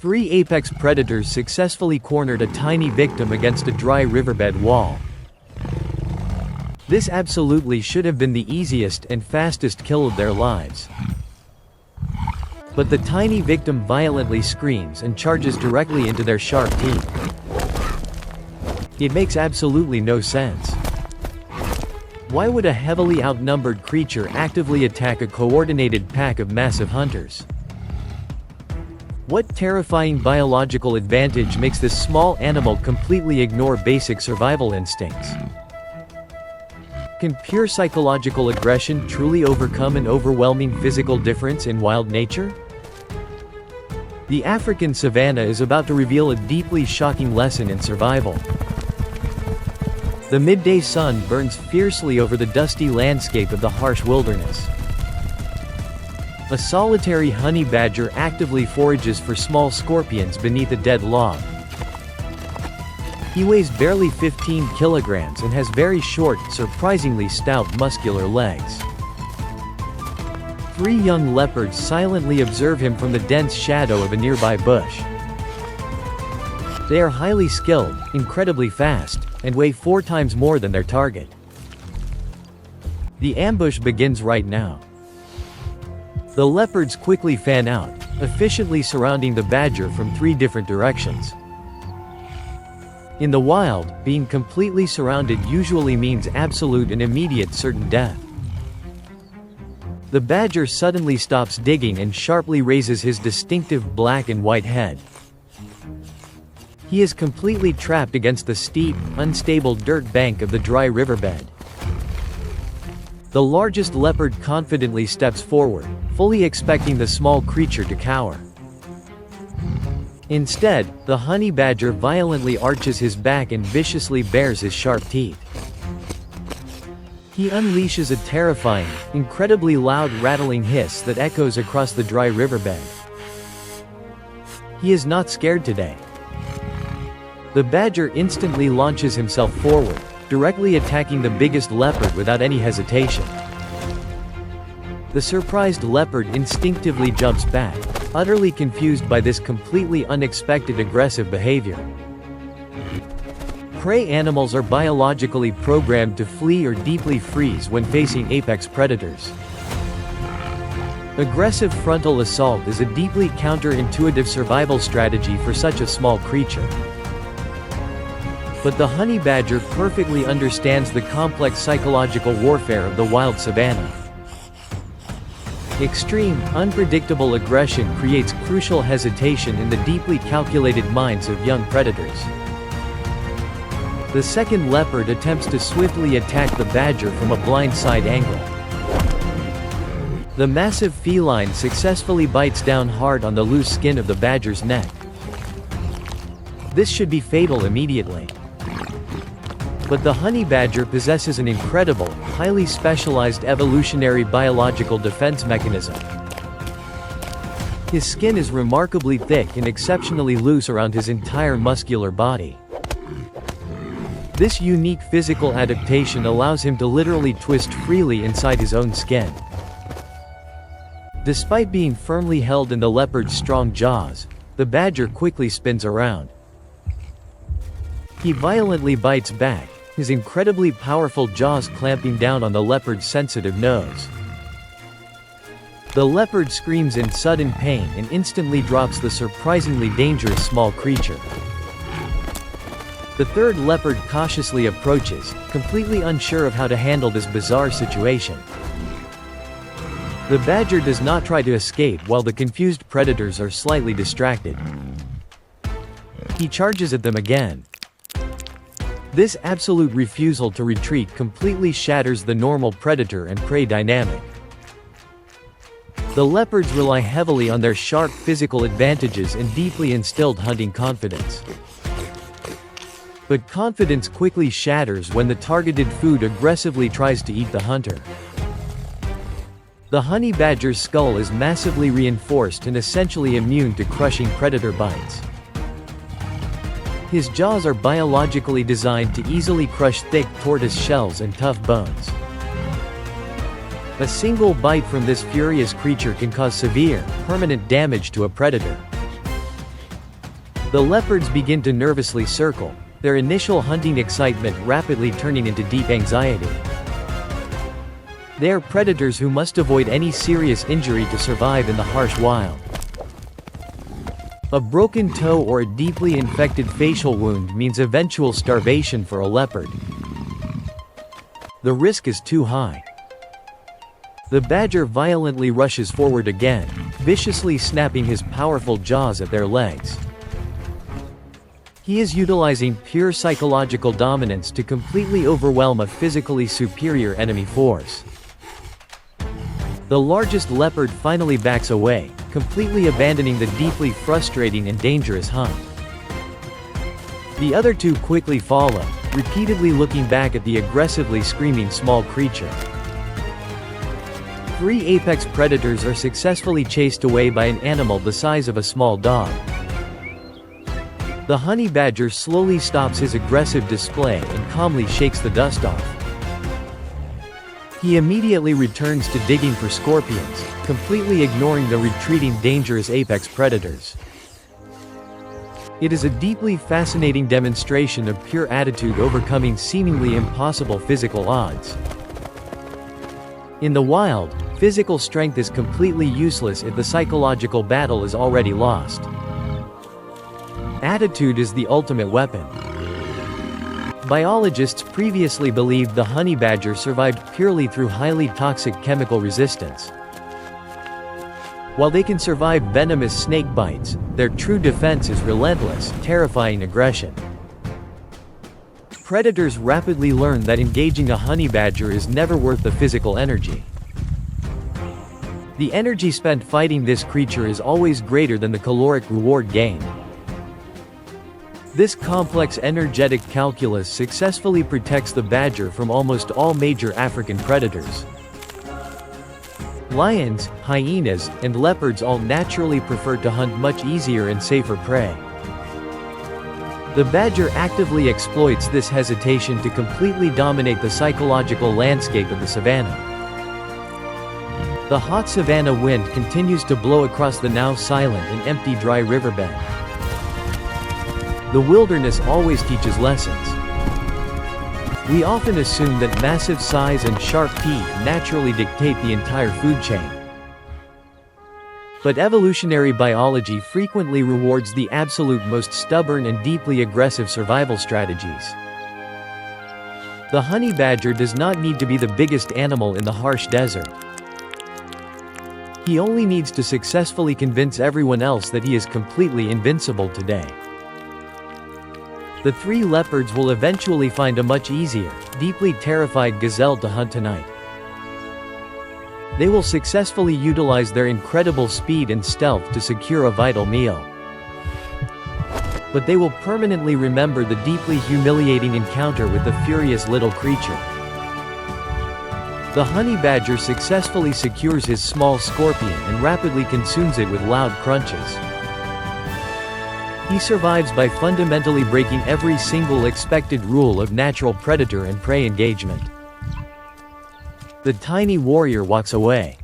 Three apex predators successfully cornered a tiny victim against a dry riverbed wall. This absolutely should have been the easiest and fastest kill of their lives. But the tiny victim violently screams and charges directly into their sharp teeth. It makes absolutely no sense. Why would a heavily outnumbered creature actively attack a coordinated pack of massive hunters? What terrifying biological advantage makes this small animal completely ignore basic survival instincts? Can pure psychological aggression truly overcome an overwhelming physical difference in wild nature? The African savanna is about to reveal a deeply shocking lesson in survival. The midday sun burns fiercely over the dusty landscape of the harsh wilderness. A solitary honey badger actively forages for small scorpions beneath a dead log. He weighs barely 15 kilograms and has very short, surprisingly stout muscular legs. Three young leopards silently observe him from the dense shadow of a nearby bush. They are highly skilled, incredibly fast, and weigh 4 times more than their target. The ambush begins right now. The leopards quickly fan out, efficiently surrounding the badger from 3 different directions. In the wild, being completely surrounded usually means absolute and immediate certain death. The badger suddenly stops digging and sharply raises his distinctive black and white head. He is completely trapped against the steep, unstable dirt bank of the dry riverbed. The largest leopard confidently steps forward, fully expecting the small creature to cower. Instead, the honey badger violently arches his back and viciously bares his sharp teeth. He unleashes a terrifying, incredibly loud rattling hiss that echoes across the dry riverbed. He is not scared today. The badger instantly launches himself forward, directly attacking the biggest leopard without any hesitation. The surprised leopard instinctively jumps back, utterly confused by this completely unexpected aggressive behavior. Prey animals are biologically programmed to flee or deeply freeze when facing apex predators. Aggressive frontal assault is a deeply counterintuitive survival strategy for such a small creature. But the honey badger perfectly understands the complex psychological warfare of the wild savanna. Extreme, unpredictable aggression creates crucial hesitation in the deeply calculated minds of young predators. The second leopard attempts to swiftly attack the badger from a blind-side angle. The massive feline successfully bites down hard on the loose skin of the badger's neck. This should be fatal immediately. But the honey badger possesses an incredible, highly specialized evolutionary biological defense mechanism. His skin is remarkably thick and exceptionally loose around his entire muscular body. This unique physical adaptation allows him to literally twist freely inside his own skin. Despite being firmly held in the leopard's strong jaws, the badger quickly spins around. He violently bites back, his incredibly powerful jaws clamping down on the leopard's sensitive nose. The leopard screams in sudden pain and instantly drops the surprisingly dangerous small creature. The third leopard cautiously approaches, completely unsure of how to handle this bizarre situation. The badger does not try to escape while the confused predators are slightly distracted. He charges at them again. This absolute refusal to retreat completely shatters the normal predator and prey dynamic. The leopards rely heavily on their sharp physical advantages and deeply instilled hunting confidence. But confidence quickly shatters when the targeted food aggressively tries to eat the hunter. The honey badger's skull is massively reinforced and essentially immune to crushing predator bites. His jaws are biologically designed to easily crush thick tortoise shells and tough bones. A single bite from this furious creature can cause severe, permanent damage to a predator. The leopards begin to nervously circle, their initial hunting excitement rapidly turning into deep anxiety. They are predators who must avoid any serious injury to survive in the harsh wild. A broken toe or a deeply infected facial wound means eventual starvation for a leopard. The risk is too high. The badger violently rushes forward again, viciously snapping his powerful jaws at their legs. He is utilizing pure psychological dominance to completely overwhelm a physically superior enemy force. The largest leopard finally backs away, completely abandoning the deeply frustrating and dangerous hunt. The other two quickly follow, repeatedly looking back at the aggressively screaming small creature. 3 apex predators are successfully chased away by an animal the size of a small dog. The honey badger slowly stops his aggressive display and calmly shakes the dust off. He immediately returns to digging for scorpions, completely ignoring the retreating dangerous apex predators. It is a deeply fascinating demonstration of pure attitude overcoming seemingly impossible physical odds. In the wild, physical strength is completely useless if the psychological battle is already lost. Attitude is the ultimate weapon. Biologists previously believed the honey badger survived purely through highly toxic chemical resistance. While they can survive venomous snake bites, their true defense is relentless, terrifying aggression. Predators rapidly learn that engaging a honey badger is never worth the physical energy. The energy spent fighting this creature is always greater than the caloric reward gained. This complex energetic calculus successfully protects the badger from almost all major African predators. Lions, hyenas, and leopards all naturally prefer to hunt much easier and safer prey. The badger actively exploits this hesitation to completely dominate the psychological landscape of the savanna. The hot savanna wind continues to blow across the now silent and empty dry riverbed. The wilderness always teaches lessons. We often assume that massive size and sharp teeth naturally dictate the entire food chain. But evolutionary biology frequently rewards the absolute most stubborn and deeply aggressive survival strategies. The honey badger does not need to be the biggest animal in the harsh desert. He only needs to successfully convince everyone else that he is completely invincible today. The 3 leopards will eventually find a much easier, deeply terrified gazelle to hunt tonight. They will successfully utilize their incredible speed and stealth to secure a vital meal. But they will permanently remember the deeply humiliating encounter with the furious little creature. The honey badger successfully secures his small scorpion and rapidly consumes it with loud crunches. He survives by fundamentally breaking every single expected rule of natural predator and prey engagement. The tiny warrior walks away.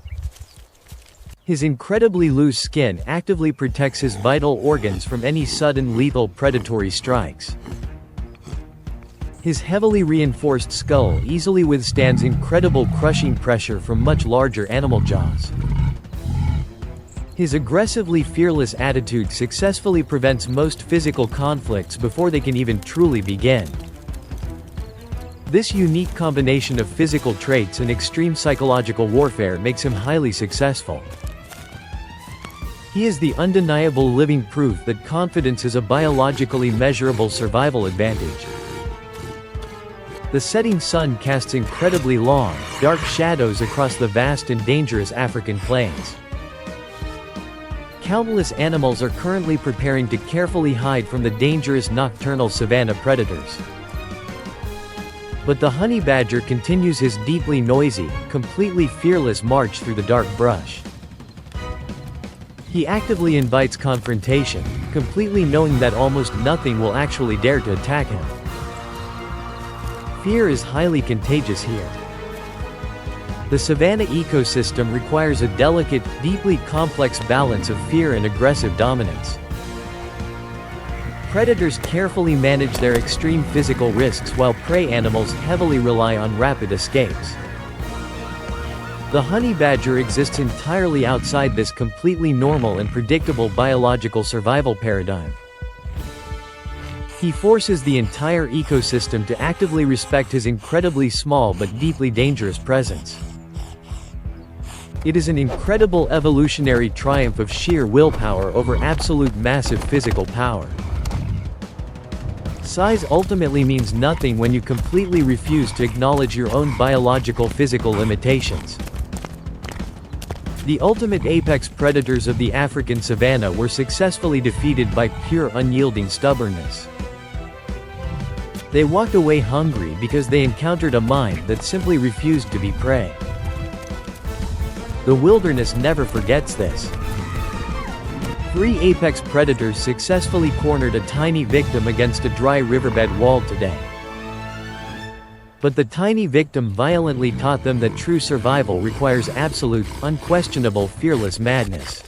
His incredibly loose skin actively protects his vital organs from any sudden lethal predatory strikes. His heavily reinforced skull easily withstands incredible crushing pressure from much larger animal jaws. His aggressively fearless attitude successfully prevents most physical conflicts before they can even truly begin. This unique combination of physical traits and extreme psychological warfare makes him highly successful. He is the undeniable living proof that confidence is a biologically measurable survival advantage. The setting sun casts incredibly long, dark shadows across the vast and dangerous African plains. Countless animals are currently preparing to carefully hide from the dangerous nocturnal savanna predators. But the honey badger continues his deeply noisy, completely fearless march through the dark brush. He actively invites confrontation, completely knowing that almost nothing will actually dare to attack him. Fear is highly contagious here. The savanna ecosystem requires a delicate, deeply complex balance of fear and aggressive dominance. Predators carefully manage their extreme physical risks while prey animals heavily rely on rapid escapes. The honey badger exists entirely outside this completely normal and predictable biological survival paradigm. He forces the entire ecosystem to actively respect his incredibly small but deeply dangerous presence. It is an incredible evolutionary triumph of sheer willpower over absolute massive physical power. Size ultimately means nothing when you completely refuse to acknowledge your own biological physical limitations. The ultimate apex predators of the African savanna were successfully defeated by pure unyielding stubbornness. They walked away hungry because they encountered a mind that simply refused to be prey. The wilderness never forgets this. 3 apex predators successfully cornered a tiny victim against a dry riverbed wall today. But the tiny victim violently taught them that true survival requires absolute, unquestionable, fearless madness.